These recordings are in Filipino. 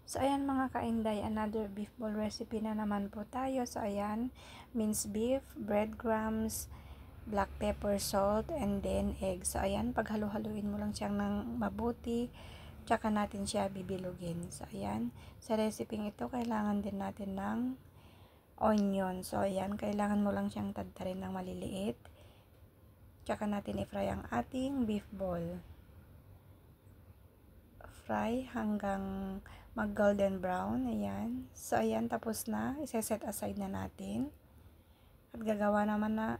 So, ayan mga kainday, another beef ball recipe na naman po tayo. So, ayan, minced beef, breadcrumbs, black pepper, salt, and then egg. So, ayan, paghalo-haluin mo lang siyang ng mabuti, tsaka natin siya bibilugin. So, ayan, sa recipe ito, kailangan din natin ng onion. So, ayan, kailangan mo lang siyang tadtarin ng maliliit. Tsaka natin i-fry ang ating beef ball. Fry hanggang mag golden brown. Ayan. So, ayan, tapos na. Isa-set aside na natin. At gagawa naman na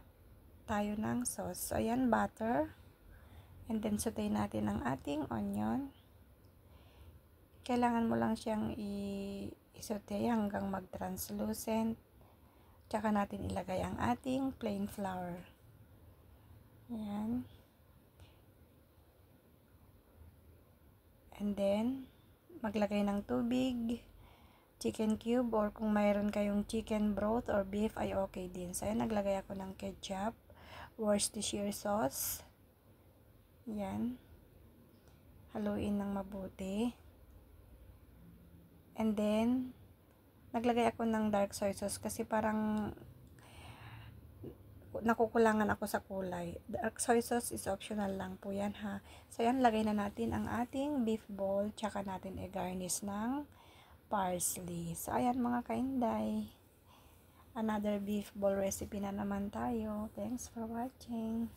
tayo ng sauce. So, ayan, butter. And then, saute natin ang ating onion. Kailangan mo lang siyang i-saute hanggang mag-translucent. Tsaka natin ilagay ang ating plain flour. Ayan. And then, maglagay ng tubig, chicken cube, or kung mayroon kayong chicken broth or beef ay okay din. So, ayan, naglagay ako ng ketchup, Worcestershire sauce. Ayan. Haluin ng mabuti. And then, naglagay ako ng dark soy sauce kasi parang nakukulangan ako sa kulay. Dark soy sauce is optional lang po yan ha. So, ayan, lagay na natin ang ating beef ball, tsaka natin i-garnish ng parsley. So, ayan mga kainday. Another beef ball recipe na naman tayo. Thanks for watching.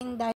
Inday.